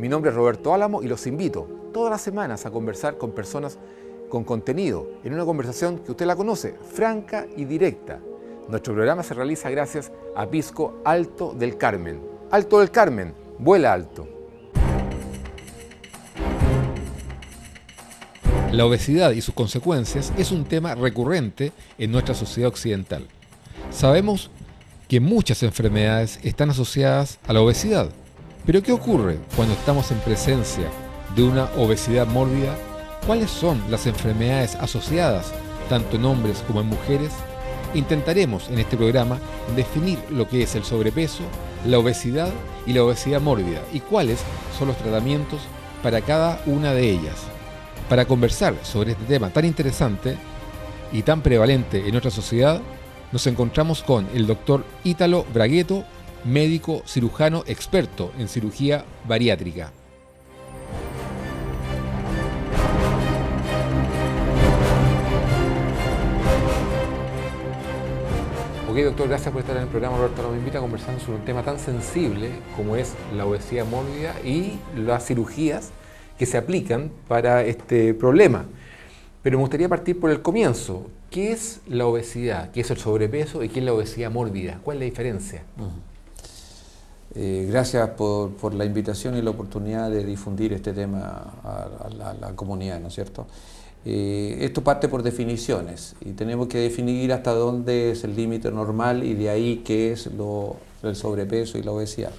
Mi nombre es Roberto Álamo y los invito todas las semanas a conversar con personas con contenido, en una conversación que usted la conoce, franca y directa. Nuestro programa se realiza gracias a Pisco Alto del Carmen. Alto del Carmen, vuela alto. La obesidad y sus consecuencias es un tema recurrente en nuestra sociedad occidental. Sabemos que muchas enfermedades están asociadas a la obesidad, pero ¿qué ocurre cuando estamos en presencia de una obesidad mórbida? ¿Cuáles son las enfermedades asociadas, tanto en hombres como en mujeres? Intentaremos en este programa definir lo que es el sobrepeso, la obesidad y la obesidad mórbida y cuáles son los tratamientos para cada una de ellas. Para conversar sobre este tema tan interesante y tan prevalente en nuestra sociedad, nos encontramos con el doctor Ítalo Bragueto, médico cirujano experto en cirugía bariátrica. Ok, doctor, gracias por estar en el programa. Roberto me invita a conversar sobre un tema tan sensible como es la obesidad mórbida y las cirugías que se aplican para este problema. Pero me gustaría partir por el comienzo. ¿Qué es la obesidad? ¿Qué es el sobrepeso? ¿Y qué es la obesidad mórbida? ¿Cuál es la diferencia? Gracias por la invitación y la oportunidad de difundir este tema a la comunidad, ¿no es cierto? Esto parte por definiciones y tenemos que definir hasta dónde es el límite normal y de ahí qué es el sobrepeso y la obesidad.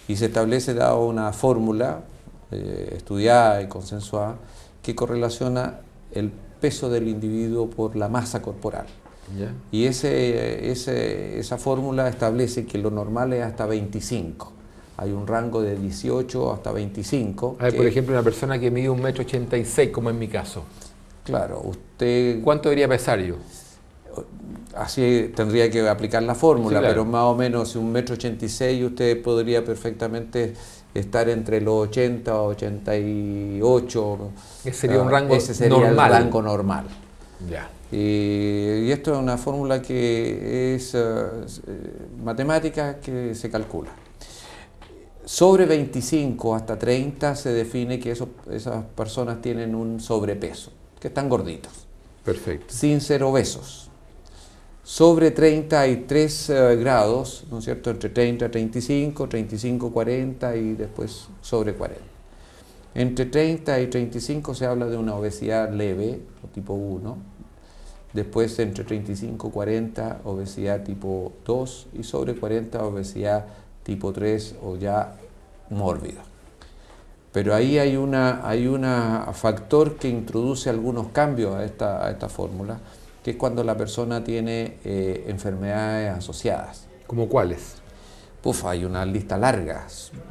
Y se establece dada una fórmula estudiada y consensuada que correlaciona el peso del individuo por la masa corporal. ¿Ya? Y esa fórmula establece que lo normal es hasta 25. Hay un rango de 18 hasta 25. A ver, por ejemplo, una persona que mide 1,86 m, como en mi caso. Claro, usted... ¿Cuánto debería pesar yo? Así tendría que aplicar la fórmula, sí, claro. Pero más o menos 1,86 m usted podría perfectamente estar entre los 80 o 88. Ese sería un rango ese sería normal. El rango normal. Ya. Y esto es una fórmula que es matemática que se calcula. Sobre 25 hasta 30 se define que esas personas tienen un sobrepeso, que están gorditos. Perfecto. Sin ser obesos. Sobre 30 hay 3 grados, ¿no es cierto? Entre 30 y 35, 35, 40 y después sobre 40. Entre 30 y 35 se habla de una obesidad leve, o tipo 1. Después entre 35 y 40, obesidad tipo 2. Y sobre 40, obesidad tipo 3 o ya mórbida. Pero ahí hay un factor que introduce algunos cambios a esta fórmula, que es cuando la persona tiene enfermedades asociadas. ¿Cómo cuáles? Hay una lista larga,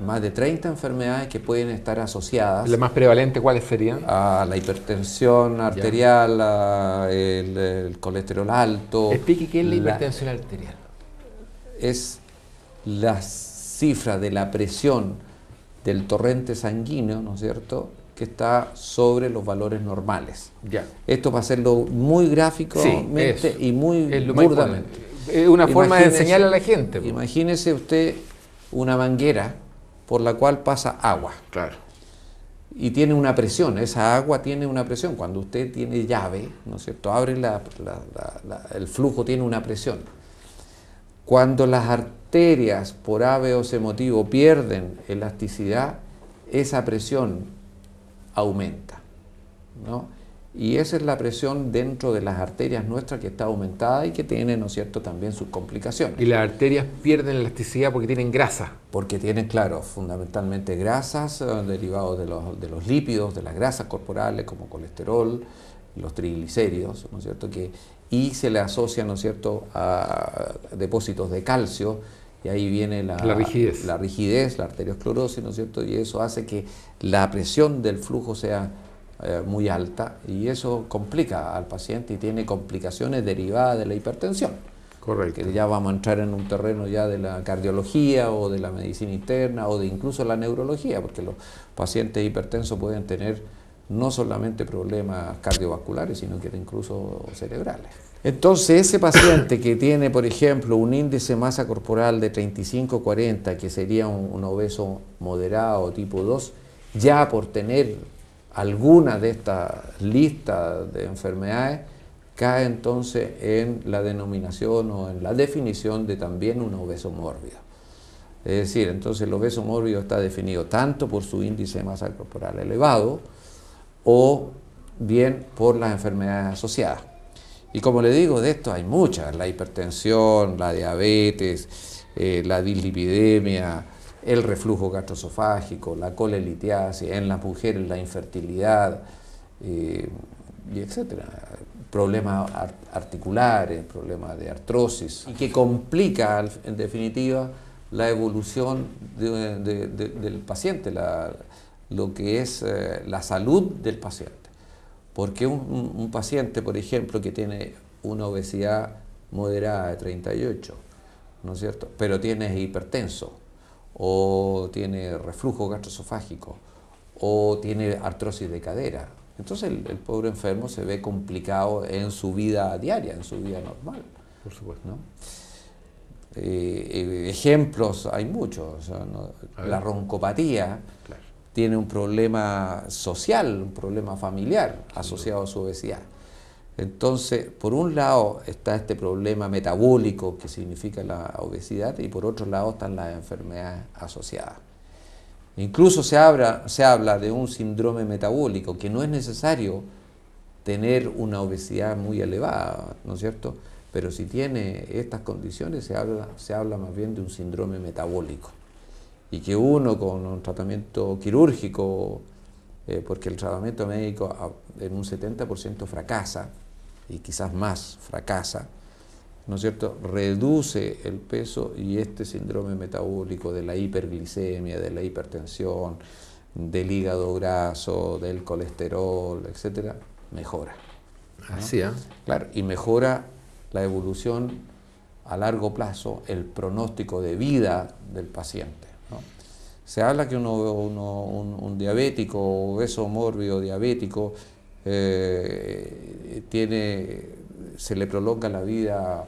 más de 30 enfermedades que pueden estar asociadas. ¿Las más prevalentes cuáles serían? A la hipertensión arterial, el colesterol alto. Explique qué es la hipertensión arterial. Es la cifra de la presión del torrente sanguíneo, ¿no es cierto?, que está sobre los valores normales. Ya. Esto para hacerlo muy gráficamente y muy burdamente. Es una forma de enseñarle a la gente. Imagínese usted una manguera por la cual pasa agua. Claro. Y tiene una presión, esa agua tiene una presión. Cuando usted tiene llave, ¿no es cierto?, abre el flujo, tiene una presión. Cuando las arterias, por A, B o C motivo, pierden elasticidad, esa presión aumenta, ¿no? Y esa es la presión dentro de las arterias nuestras que está aumentada y que tiene, ¿no es cierto?, también sus complicaciones. Y las arterias pierden elasticidad porque tienen grasa. Porque tienen, claro, fundamentalmente grasas derivados de los lípidos, de las grasas corporales como colesterol, los triglicéridos, ¿no es cierto?, y se le asocia, ¿no es cierto?, a depósitos de calcio. Y ahí viene la rigidez, la arteriosclerosis, ¿no es cierto? Y eso hace que la presión del flujo sea muy alta y eso complica al paciente y tiene complicaciones derivadas de la hipertensión. Correcto. Que ya vamos a entrar en un terreno ya de la cardiología o de la medicina interna o de incluso la neurología, porque los pacientes hipertensos pueden tener no solamente problemas cardiovasculares, sino que incluso cerebrales. Entonces, ese paciente que tiene, por ejemplo, un índice de masa corporal de 35-40, que sería un obeso moderado tipo 2, ya por tener alguna de estas listas de enfermedades, cae entonces en la denominación o en la definición de también un obeso mórbido. Es decir, entonces el obeso mórbido está definido tanto por su índice de masa corporal elevado o bien por las enfermedades asociadas. Y como le digo, de esto hay muchas: la hipertensión, la diabetes, la dislipidemia, el reflujo gastroesofágico, la colelitiasis, en las mujeres la infertilidad, y etcétera. Problemas articulares, problemas de artrosis, y que complica en definitiva la evolución del paciente, lo que es la salud del paciente. Porque un paciente, por ejemplo, que tiene una obesidad moderada de 38, ¿no es cierto?, pero tiene hipertenso, o tiene reflujo gastroesofágico, o tiene artrosis de cadera, entonces el pobre enfermo se ve complicado en su vida diaria, en su vida normal. Por supuesto. ¿No? Ejemplos hay muchos. O sea, ¿no? La roncopatía, claro, tiene un problema social, un problema familiar asociado a su obesidad. Entonces, por un lado está este problema metabólico que significa la obesidad, y por otro lado están las enfermedades asociadas. Incluso se habla de un síndrome metabólico, que no es necesario tener una obesidad muy elevada, ¿no es cierto? Pero si tiene estas condiciones se habla más bien de un síndrome metabólico. Y que uno con un tratamiento quirúrgico, porque el tratamiento médico en un 70% fracasa, y quizás más fracasa, ¿no es cierto?, reduce el peso, y este síndrome metabólico de la hiperglicemia, de la hipertensión, del hígado graso, del colesterol, etcétera, mejora, ¿no? Así, ¿eh? Claro, y mejora la evolución a largo plazo, el pronóstico de vida del paciente, ¿no? Se habla que un diabético, obeso mórbido diabético, se le prolonga la vida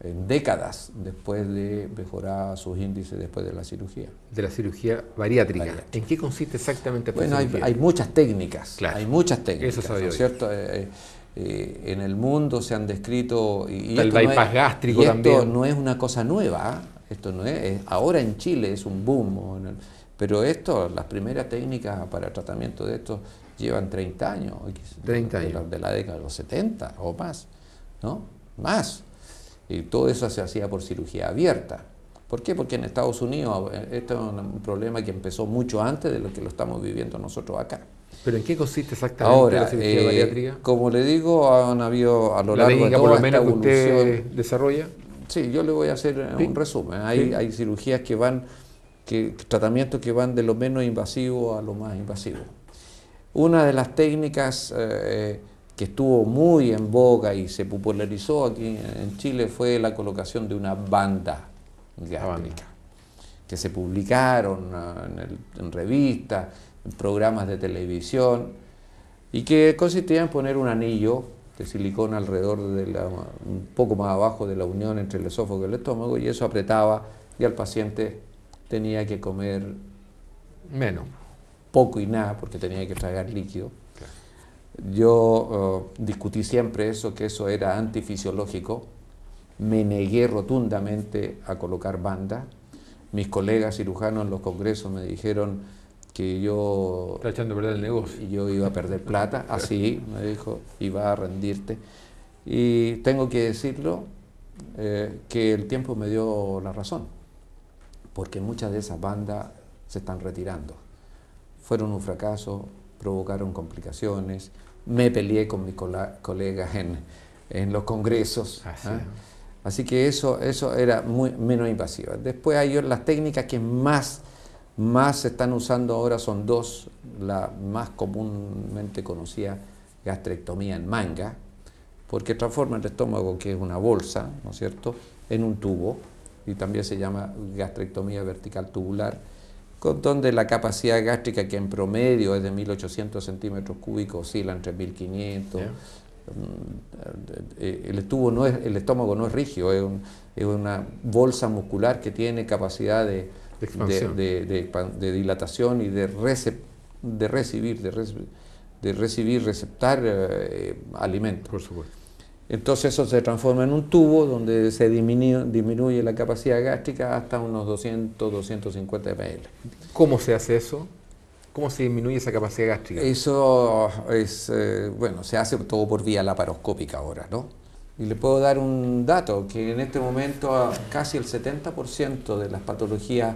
en décadas después de mejorar sus índices después de la cirugía. De la cirugía bariátrica. ¿En qué consiste exactamente esta Bueno, cirugía? hay muchas técnicas, claro, hay muchas técnicas, eso sabía, ¿no es cierto? En el mundo se han descrito, y el bypass gástrico también. Esto no es una cosa nueva, esto no es, ahora en Chile es un boom, pero las primeras técnicas para tratamiento de esto llevan 30 años, 30 años. De la década de los 70 o más, ¿no? Más. Y todo eso se hacía por cirugía abierta. ¿Por qué? Porque en Estados Unidos esto es un problema que empezó mucho antes de lo que lo estamos viviendo nosotros acá. ¿Pero en qué consiste exactamente ahora, la cirugía bariátrica? Como le digo, han habido a lo largo de técnica, toda por lo menos, esta que usted evolución. desarrolla. Sí, yo le voy a hacer ¿Sí? un resumen. ¿Sí? Hay cirugías tratamientos que van de lo menos invasivo a lo más invasivo. Una de las técnicas que estuvo muy en boga y se popularizó aquí en Chile fue la colocación de una banda gástrica, que se publicaron en revistas, en programas de televisión, y que consistía en poner un anillo de silicona alrededor un poco más abajo de la unión entre el esófago y el estómago, y eso apretaba, y al paciente tenía que comer menos, poco y nada, porque tenía que tragar líquido. Yo discutí siempre que eso era antifisiológico. Me negué rotundamente a colocar banda. Mis colegas cirujanos en los congresos me dijeron que yo... Está echando a perder el negocio. Y yo iba a perder plata, así me dijo, iba a rendirte. Y tengo que decirlo, que el tiempo me dio la razón, porque muchas de esas bandas se están retirando. Fueron un fracaso, provocaron complicaciones, me peleé con mis colegas en los congresos. Así que eso era menos invasiva. Después hay las técnicas que más se están usando ahora, son dos. La más comúnmente conocida, gastrectomía en manga, porque transforma el estómago, que es una bolsa, ¿no es cierto?, en un tubo, y también se llama gastrectomía vertical tubular, donde la capacidad gástrica, que en promedio es de 1.800 centímetros cúbicos, oscila entre 1.500. El estómago no es rígido, es una bolsa muscular que tiene capacidad de dilatación y de de recibir, receptar alimentos. Por supuesto. Entonces eso se transforma en un tubo donde se disminuye la capacidad gástrica hasta unos 200, 250 ml. ¿Cómo se hace eso? ¿Cómo se disminuye esa capacidad gástrica? Eso es, bueno, se hace todo por vía laparoscópica ahora, ¿no? Y le puedo dar un dato, que en este momento casi el 70% de las patologías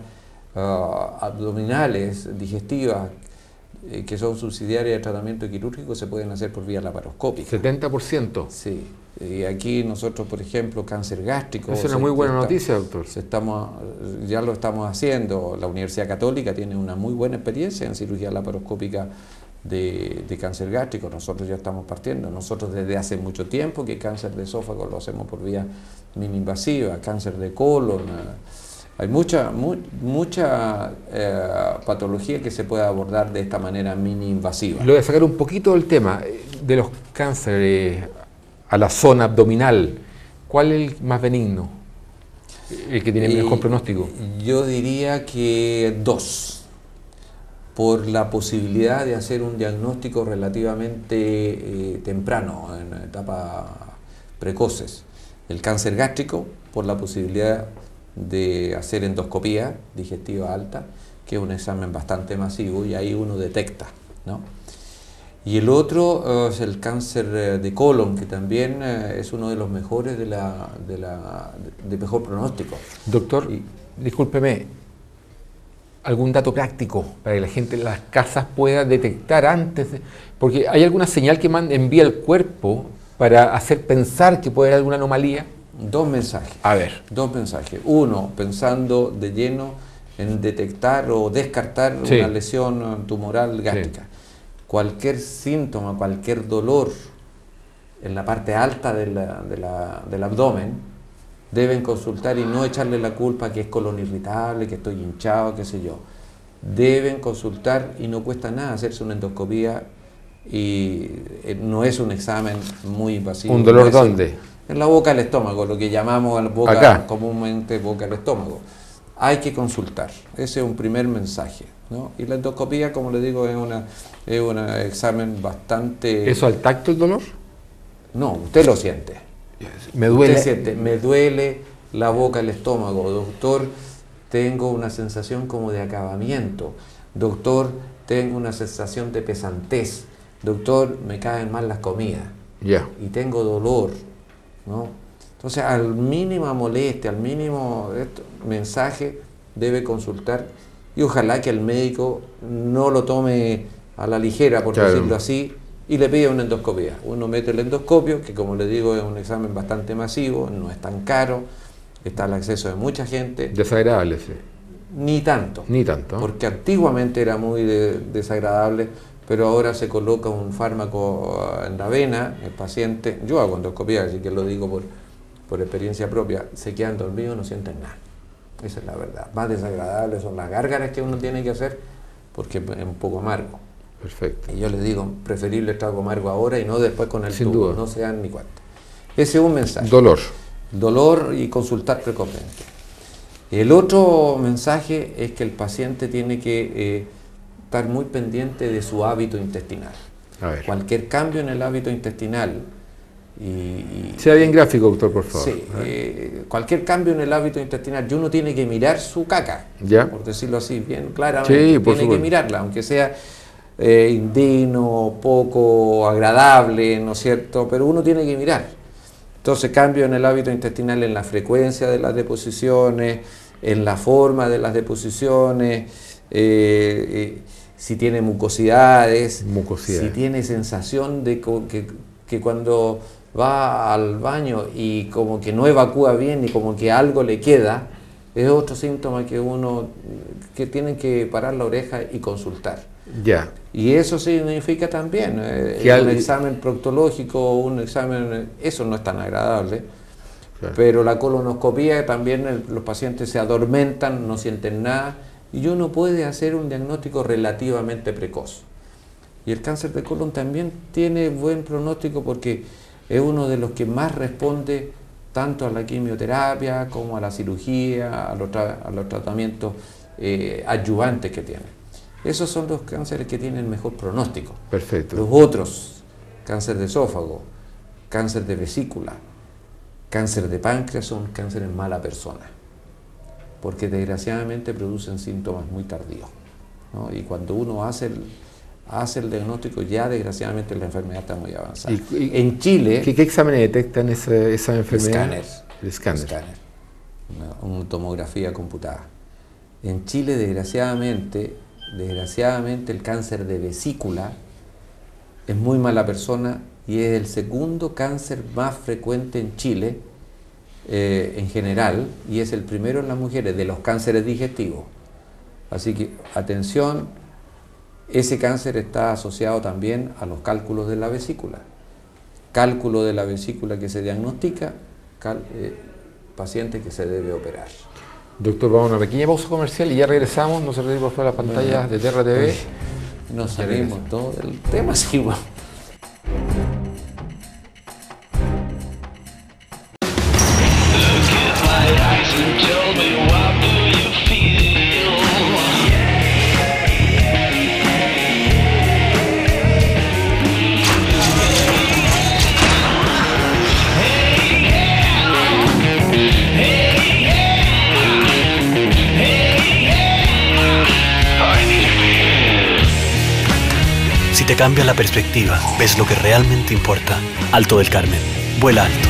abdominales, digestivas, que son subsidiarias de tratamiento quirúrgico, se pueden hacer por vía laparoscópica. ¿70%? Sí. Y aquí nosotros, por ejemplo, cáncer gástrico... Es una muy buena noticia, doctor. Ya lo estamos haciendo. La Universidad Católica tiene una muy buena experiencia en cirugía laparoscópica de cáncer gástrico. Nosotros ya estamos partiendo. Nosotros desde hace mucho tiempo que cáncer de esófago lo hacemos por vía mini-invasiva, cáncer de colon. Hay mucha patología que se puede abordar de esta manera mini-invasiva. Lo voy a sacar un poquito del tema de los cánceres a la zona abdominal. ¿Cuál es el más benigno? ¿El que tiene mejor pronóstico? Yo diría que 2, por la posibilidad de hacer un diagnóstico relativamente temprano, en etapas precoces. El cáncer gástrico, por la posibilidad de hacer endoscopía digestiva alta, que es un examen bastante masivo y ahí uno detecta, ¿no? Y el otro es el cáncer de colon, que también es uno de los mejores de mejor pronóstico. Doctor, discúlpeme, ¿algún dato práctico para que la gente en las casas pueda detectar antes? Porque hay alguna señal que envía el cuerpo para hacer pensar que puede haber alguna anomalía. 2 mensajes. A ver. 2 mensajes. Uno, pensando de lleno en detectar o descartar una lesión tumoral gástrica. Sí. Cualquier síntoma, cualquier dolor en la parte alta del abdomen, deben consultar y no echarle la culpa que es colon irritable, que estoy hinchado, qué sé yo. Deben consultar y no cuesta nada hacerse una endoscopía y no es un examen muy invasivo. ¿Un dolor dónde? En la boca del estómago, lo que llamamos boca, comúnmente boca del estómago. Hay que consultar, ese es un primer mensaje, ¿no? Y la endoscopía, como le digo, es un examen bastante... ¿Eso al tacto el dolor? No, usted lo siente. Me duele. Usted siente, me duele la boca, el estómago. Doctor, tengo una sensación como de acabamiento. Doctor, tengo una sensación de pesantez. Doctor, me caen mal las comidas. Ya. Y tengo dolor, ¿no? Entonces, al mínima molestia, al mínimo mensaje, debe consultar y ojalá que el médico no lo tome a la ligera, por decirlo así, y le pide una endoscopia. Uno mete el endoscopio, que como le digo es un examen bastante masivo, no es tan caro, está al acceso de mucha gente. Desagradable, sí. Ni tanto. Ni tanto. Porque antiguamente era muy desagradable, pero ahora se coloca un fármaco en la vena, el paciente, yo hago endoscopia, así que lo digo por experiencia propia, se quedan dormidos, no sienten nada. Esa es la verdad. Más desagradable son las gárgaras que uno tiene que hacer, porque es un poco amargo. Perfecto. Y yo les digo, preferible el trago amargo ahora y no después con el Sin tubo, duda. no se dan ni cuenta. Ese es un mensaje. Dolor. Dolor y consultar precozmente. El otro mensaje es que el paciente tiene que estar muy pendiente de su hábito intestinal. A ver. Cualquier cambio en el hábito intestinal sea bien gráfico, doctor, por favor. Sí, cualquier cambio en el hábito intestinal, y uno tiene que mirar su caca, ¿ya? Por decirlo así, bien claramente. Sí, por tiene que mirarla, aunque sea indigno, poco agradable, ¿no es cierto? Pero uno tiene que mirar. Entonces, cambio en el hábito intestinal, en la frecuencia de las deposiciones, en la forma de las deposiciones, si tiene mucosidades, si tiene sensación de que cuando va al baño y como que no evacúa bien y como que algo le queda, es otro síntoma que tienen que parar la oreja y consultar. Ya. Y eso significa también un examen proctológico, un examen, eso no es tan agradable, claro. Pero la colonoscopía también los pacientes se adormentan, no sienten nada y uno puede hacer un diagnóstico relativamente precoz. Y el cáncer de colon también tiene buen pronóstico porque es uno de los que más responde tanto a la quimioterapia como a la cirugía, a los tratamientos adyuvantes que tiene. Esos son los cánceres que tienen mejor pronóstico. Perfecto. Los otros, cáncer de esófago, cáncer de vesícula, cáncer de páncreas, son cánceres en mala persona, porque desgraciadamente producen síntomas muy tardíos, ¿no? Y cuando uno hace el diagnóstico, ya desgraciadamente la enfermedad está muy avanzada. En Chile... ¿Qué exámenes detectan esa enfermedad? El escáner. Una tomografía computada. En Chile, desgraciadamente el cáncer de vesícula es muy mala persona y es el segundo cáncer más frecuente en Chile en general, y es el primero en las mujeres de los cánceres digestivos. Así que, atención, ese cáncer está asociado también a los cálculos de la vesícula. Cálculo de la vesícula que se diagnostica, paciente que se debe operar. Doctor, vamos a una pequeña pausa comercial y ya regresamos. No se retire por todas las pantallas de Terra TV. Nos salimos todo del tema, sí, bueno. Si te cambia la perspectiva, ves lo que realmente importa. Alto del Carmen. Vuela alto.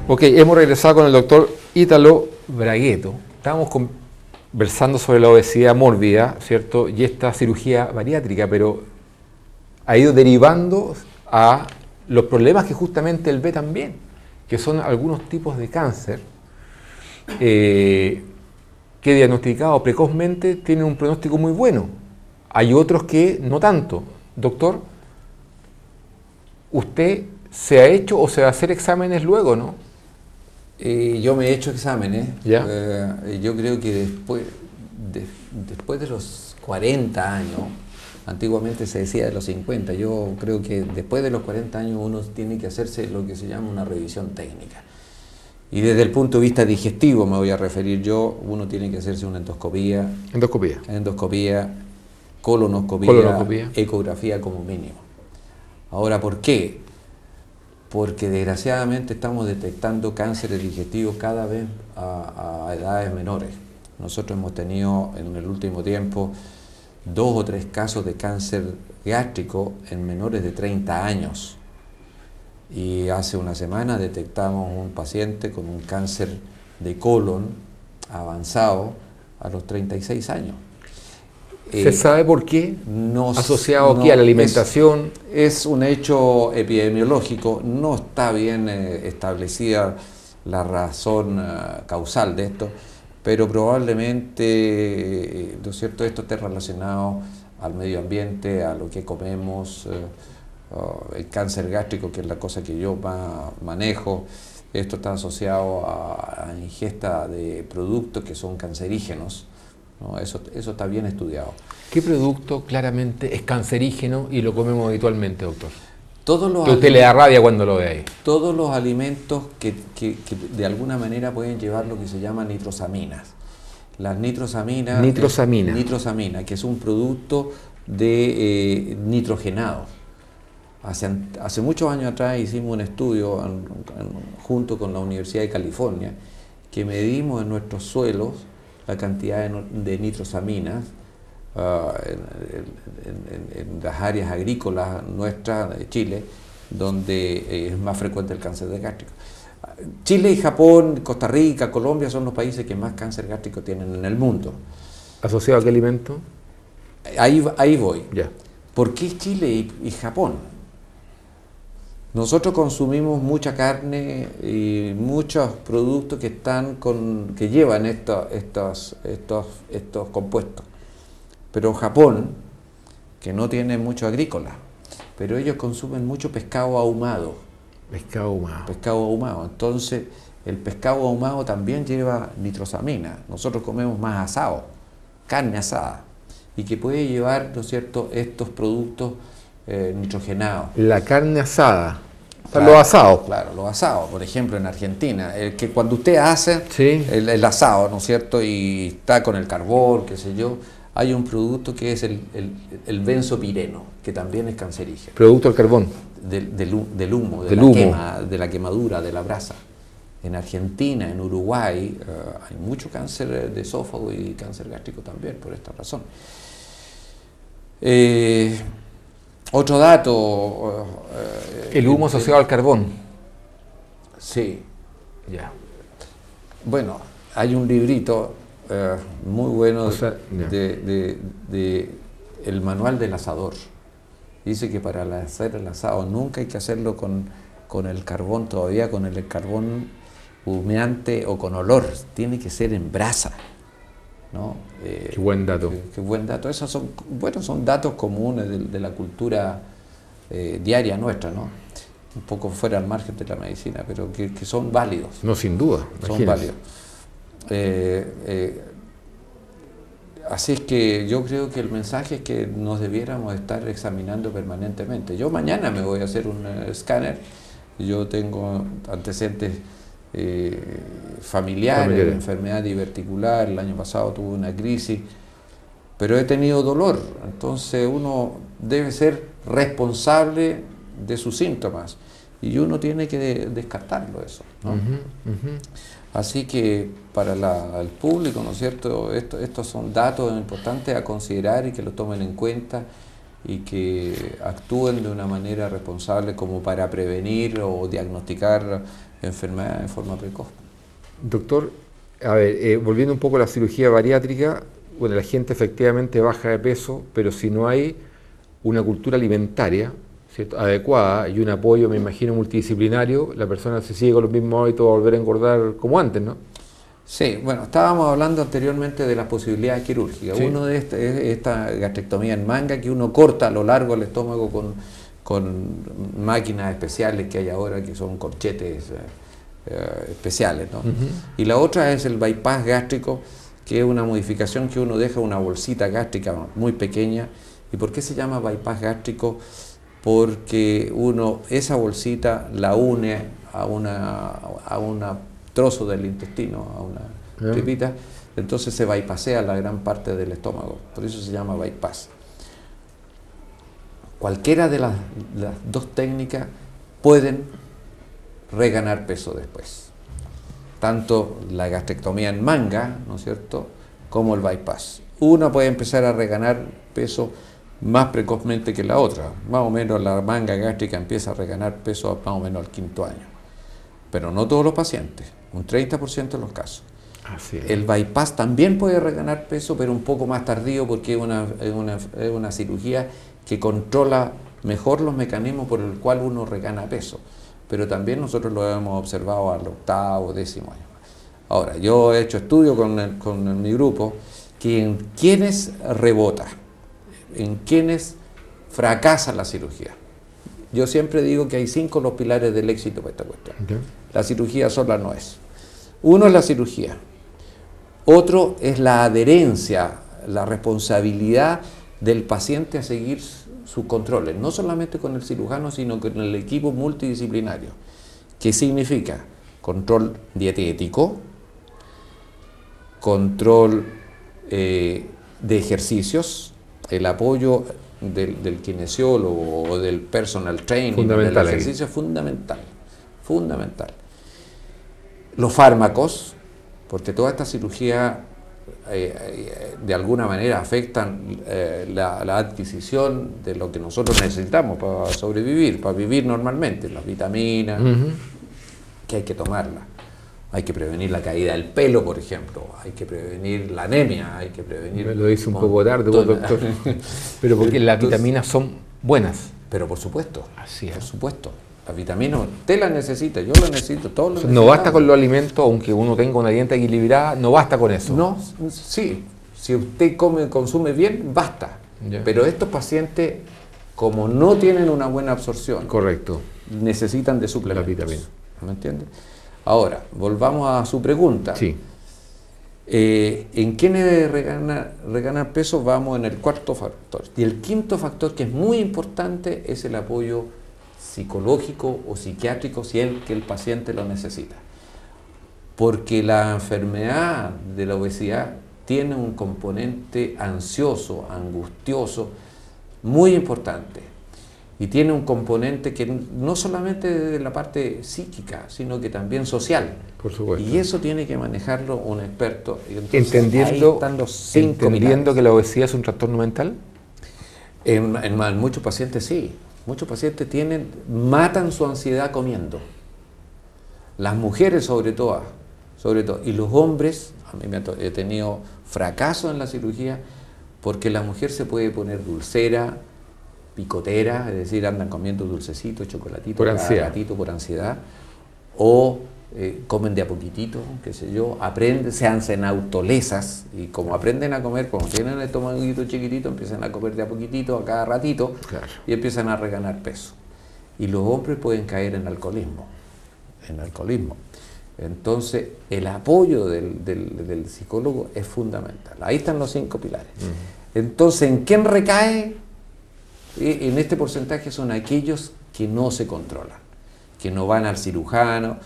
Ok, hemos regresado con el doctor Ítalo Bragueto. Estábamos conversando sobre la obesidad mórbida, ¿cierto? Y esta cirugía bariátrica, pero ha ido derivando a los problemas que justamente él ve también, que son algunos tipos de cáncer que diagnosticados precozmente tienen un pronóstico muy bueno. Hay otros que no tanto. Doctor, ¿usted se ha hecho o se va a hacer exámenes luego, no? Yo me he hecho exámenes. ¿Ya? Yo creo que después de los 40 años, antiguamente se decía de los 50, yo creo que después de los 40 años uno tiene que hacerse lo que se llama una revisión técnica. Y desde el punto de vista digestivo me voy a referir yo, uno tiene que hacerse una endoscopía, colonoscopía, ecografía como mínimo. Ahora, ¿por qué? Porque desgraciadamente estamos detectando cánceres digestivos cada vez a edades menores. Nosotros hemos tenido en el último tiempo 2 o 3 casos de cáncer gástrico en menores de 30 años. Y hace una semana detectamos un paciente con un cáncer de colon avanzado a los 36 años. ¿Se sabe por qué? Asociado aquí a la alimentación. Es un hecho epidemiológico, no está bien establecida la razón causal de esto, pero probablemente, ¿no es cierto?, esto esté relacionado al medio ambiente, a lo que comemos. El cáncer gástrico, que es la cosa que yo más manejo, esto está asociado a ingesta de productos que son cancerígenos, ¿no? Eso está bien estudiado. ¿Qué producto claramente es cancerígeno y lo comemos habitualmente, doctor? Que usted le da rabia cuando lo ve ahí. Todos los alimentos que de alguna manera pueden llevar lo que se llama nitrosaminas. Las nitrosaminas... Nitrosamina, que es un producto de nitrogenado. Hace muchos años atrás hicimos un estudio junto con la Universidad de California, que medimos en nuestros suelos la cantidad de nitrosaminas en las áreas agrícolas nuestras de Chile, donde es más frecuente el cáncer de gástrico. Chile y Japón, Costa Rica, Colombia son los países que más cáncer gástrico tienen en el mundo. ¿Asociado a qué alimento? Ahí voy. Ya. ¿Por qué Chile y Japón? Nosotros consumimos mucha carne y muchos productos que llevan estos compuestos. Pero Japón, que no tiene mucho agrícola, pero ellos consumen mucho pescado ahumado. Pescado ahumado. Entonces, el pescado ahumado también lleva nitrosamina. Nosotros comemos más asado, carne asada, y que puede llevar, ¿no es cierto?, estos productos nitrogenados. La carne asada. O sea, los asados. Claro, los asados, por ejemplo, en Argentina, que cuando usted hace Sí. el asado, ¿no es cierto? Y está con el carbón, qué sé yo, hay un producto que es el benzopireno, que también es cancerígeno, Producto del carbón. del humo, Del humo. de la quemadura, de la brasa. En Argentina, en Uruguay, hay mucho cáncer de esófago y cáncer gástrico también, por esta razón. Otro dato... El humo asociado al carbón. Sí. Ya. Bueno, hay un librito muy bueno O sea, ya. de el manual del asador. Dice que para hacer el asado nunca hay que hacerlo con el carbón, todavía con el carbón humeante o con olor, tiene que ser en brasa, ¿no? Qué buen dato. Qué buen dato. Esos son, bueno, son datos comunes de la cultura diaria nuestra, ¿no? Un poco fuera al margen de la medicina, pero que son válidos. No, sin duda. Son Imagínese. válidos. Así es que yo creo que el mensaje es que nos debiéramos estar examinando permanentemente. Yo mañana me voy a hacer un escáner. Yo tengo antecedentes familiares, enfermedad diverticular. El año pasado tuve una crisis, pero he tenido dolor. Entonces uno debe ser responsable de sus síntomas y uno tiene que descartarlo eso, ¿no? Así que para el público, ¿no es cierto?, estos son datos importantes a considerar y que lo tomen en cuenta y que actúen de una manera responsable como para prevenir o diagnosticar enfermedades en forma precoz. Doctor, a ver, volviendo un poco a la cirugía bariátrica, bueno, la gente efectivamente baja de peso, pero si no hay una cultura alimentaria, ¿cierto?, adecuada y un apoyo, me imagino, multidisciplinario, la persona se sigue con los mismos hábitos a volver a engordar como antes, ¿no? Sí, bueno, estábamos hablando anteriormente de las posibilidades quirúrgicas. Sí. Uno de esta gastrectomía en manga, que uno corta a lo largo del estómago con máquinas especiales que hay ahora, que son corchetes especiales, ¿no? Y la otra es el bypass gástrico, que es una modificación que uno deja una bolsita gástrica muy pequeña. ¿Y por qué se llama bypass gástrico? Porque uno esa bolsita la une a una trozo del intestino, a una tripita, entonces se bypassea la gran parte del estómago, por eso se llama bypass. Cualquiera de las dos técnicas pueden reganar peso después, tanto la gastrectomía en manga, ¿no es cierto?, como el bypass. Una puede empezar a reganar peso más precozmente que la otra. Más o menos la manga gástrica empieza a reganar peso más o menos al 5º año. Pero no todos los pacientes, un 30% de los casos. Así es. El bypass también puede reganar peso, pero un poco más tardío porque es una cirugía que controla mejor los mecanismos por el cual uno regana peso. Pero también nosotros lo hemos observado al 8º, 10º año. Ahora, yo he hecho estudios con mi grupo que en quienes rebota, en quienes fracasa la cirugía. Yo siempre digo que hay 5 los pilares del éxito para esta cuestión. Okay. La cirugía sola no es. Uno es la cirugía. Otro es la adherencia, la responsabilidad del paciente a seguir sus controles, no solamente con el cirujano, sino con el equipo multidisciplinario. ¿Qué significa? Control dietético, control de ejercicios, el apoyo del kinesiólogo o del personal training, Fundamental del ejercicio es fundamental, fundamental. Los fármacos, porque toda esta cirugía de alguna manera afectan la adquisición de lo que nosotros necesitamos para sobrevivir, para vivir normalmente, las vitaminas, que hay que tomarlas. Hay que prevenir la caída del pelo, por ejemplo, hay que prevenir la anemia, hay que prevenir... Me lo dice un poco tarde, doctor. Pero porque las vitaminas son buenas. Pero por supuesto, Así es. por supuesto. Las vitaminas, usted las necesita, yo las necesito, todos las No necesitamos. basta con los alimentos, aunque uno tenga una dieta equilibrada, no basta con eso. No, sí, si usted consume bien, basta. Ya. Pero estos pacientes, como no tienen una buena absorción, Correcto. necesitan de suplementos. La vitamina. ¿Me entiende? Ahora, volvamos a su pregunta. Sí. ¿En quiénes reganar peso? Vamos en el 4º factor. Y el 5º factor, que es muy importante, es el apoyo psicológico o psiquiátrico si es que el paciente lo necesita. Porque la enfermedad de la obesidad tiene un componente ansioso, angustioso, muy importante. Y tiene un componente que no solamente de la parte psíquica, sino que también social. Por supuesto. Y eso tiene que manejarlo un experto. Y entonces, Entendiendo, ahí están los 5 entendiendo pilares. que la obesidad es un trastorno mental. En muchos pacientes sí. Muchos pacientes matan su ansiedad comiendo. Las mujeres sobre todo. Y los hombres, a mí he tenido fracaso en la cirugía porque la mujer se puede poner dulcera, picotera, es decir, andan comiendo dulcecitos, chocolatitos, por ansiedad. Ratito por ansiedad, o comen de a poquitito, qué sé yo, se hacen autolesas, y como aprenden a comer, como tienen el estomaguito chiquitito, empiezan a comer de a poquitito, a cada ratito, Claro. y empiezan a reganar peso. Y los hombres pueden caer en alcoholismo. Entonces, el apoyo del psicólogo es fundamental. Ahí están los 5 pilares. Entonces, ¿en quién recae? En este porcentaje son aquellos que no se controlan, que no van al cirujano,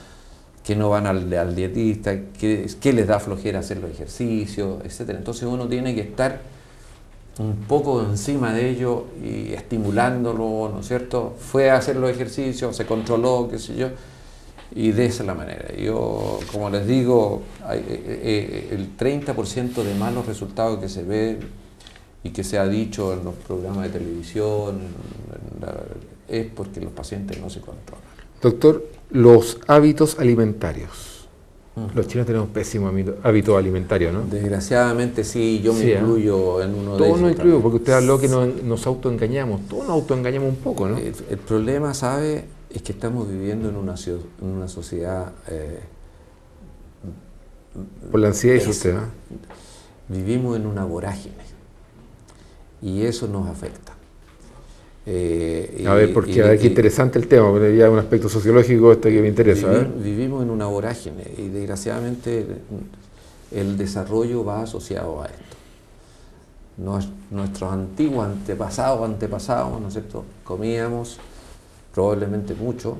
que no van al dietista, que les da flojera hacer los ejercicios, etc. Entonces uno tiene que estar un poco encima de ello y estimulándolo, ¿no es cierto? Fue a hacer los ejercicios, se controló, qué sé yo, y de esa es la manera. Yo, como les digo, el 30% de malos resultados que se ven y que se ha dicho en los programas de televisión es porque los pacientes no se controlan. Doctor, los hábitos alimentarios. Los chinos tenemos pésimos hábitos alimentarios, ¿no? Desgraciadamente sí, yo me Sí, incluyo en uno de Todos ellos. nos incluimos, también. porque usted habló que nos autoengañamos. Todos nos autoengañamos un poco, ¿no? El problema, ¿sabe?, es que estamos viviendo en una sociedad... Por la ansiedad, dice usted, ¿no? Vivimos en una vorágine y eso nos afecta. A ver, qué interesante el tema, porque ya un aspecto sociológico que me interesa. Vivimos en una vorágine y desgraciadamente el desarrollo va asociado a esto. Nuestros antiguos antepasados, ¿no es cierto?, comíamos probablemente mucho,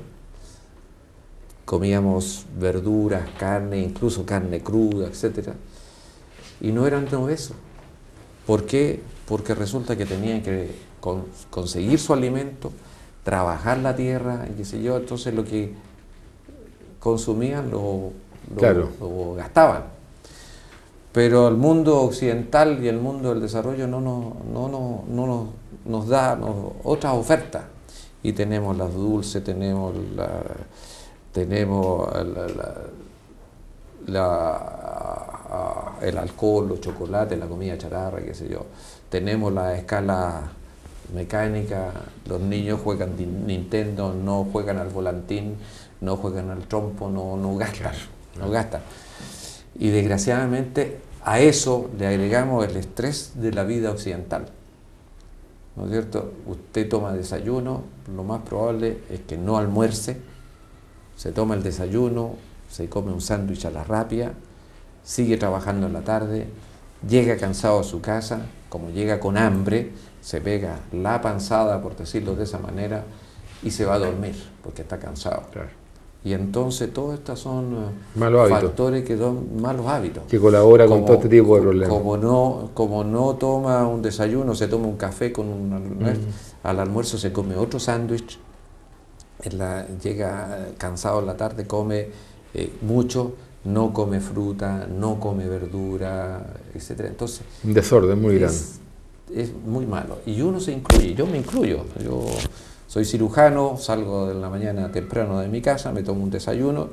comíamos verduras, carne, incluso carne cruda, etc. Y no eran obesos. ¿Por qué? Porque resulta que tenían que conseguir su alimento, trabajar la tierra, y qué sé yo, entonces lo que consumían lo gastaban. Pero el mundo occidental y el mundo del desarrollo no nos da otras ofertas. Y tenemos las dulces, tenemos el alcohol, los chocolates, la comida chatarra, qué sé yo. Tenemos la escala mecánica, los niños juegan Nintendo, no juegan al volantín, no juegan al trompo, no gastan. Y desgraciadamente a eso le agregamos el estrés de la vida occidental. ¿No es cierto? Usted toma desayuno, lo más probable es que no almuerce, se toma el desayuno, se come un sándwich a la rápida, sigue trabajando en la tarde, llega cansado a su casa, como llega con hambre, se pega la panzada, por decirlo de esa manera, y se va a dormir, porque está cansado. Claro. Y entonces todos estos son malos factores que son malos hábitos. Que colabora con todo este tipo de problemas. Como no toma un desayuno, se toma un café con un almuerzo, al almuerzo se come otro sándwich, llega cansado en la tarde, come mucho, no come fruta, no come verdura, etc. Entonces, un desorden muy grande. Es muy malo. Y uno se incluye, yo me incluyo. Yo soy cirujano, salgo de la mañana temprano de mi casa, me tomo un desayuno,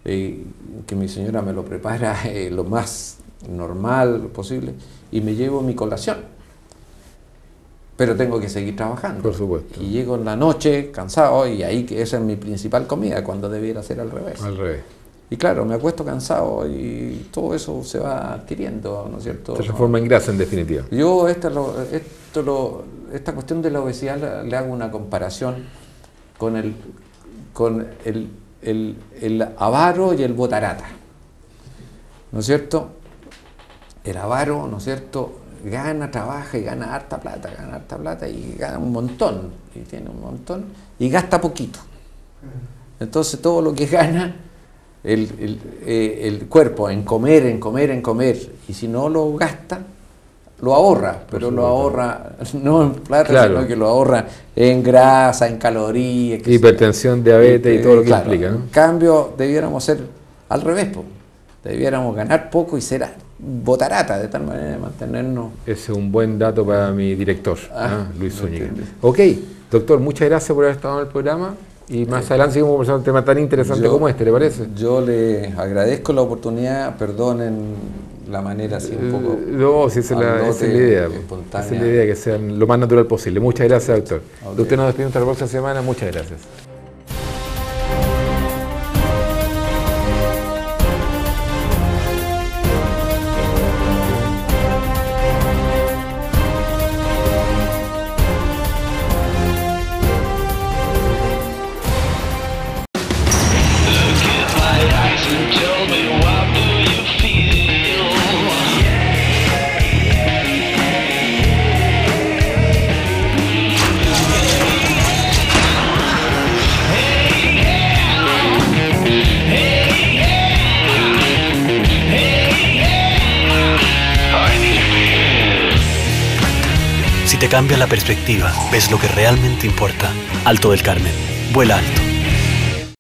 que mi señora me lo prepara lo más normal posible, y me llevo mi colación. Pero tengo que seguir trabajando. Por supuesto. Y llego en la noche cansado, y ahí que esa es mi principal comida, cuando debiera ser al revés. Al revés. Y claro, me acuesto cansado y todo eso se va adquiriendo, ¿no es cierto? Se transforma en grasa, en definitiva. Yo esta cuestión de la obesidad le hago una comparación con el avaro y el botarata, ¿no es cierto? El avaro, ¿no es cierto?, gana, trabaja y gana harta plata y gana un montón, y tiene un montón, y gasta poquito. Entonces todo lo que gana el cuerpo en comer, y si no lo gasta, lo ahorra, pero lo ahorra no en plata, sino que lo ahorra en grasa, en calorías. Hipertensión, diabetes y todo lo que implica, ¿no? En cambio, debiéramos ser al revés, debiéramos ganar poco y ser botarata, de tal manera de mantenernos. Ese es un buen dato para mi director, Luis Zúñiga. Ok, doctor, muchas gracias por haber estado en el programa. Y más adelante seguimos conversando un tema tan interesante como este, ¿le parece? Yo le agradezco la oportunidad, perdonen la manera así un poco. No, sí, esa es la idea. Espontánea. Esa es la idea, que sea lo más natural posible. Muchas gracias, doctor. De usted nos despedimos hasta la próxima semana. Muchas gracias. Si te cambia la perspectiva, ves lo que realmente importa. Alto del Carmen. Vuela alto.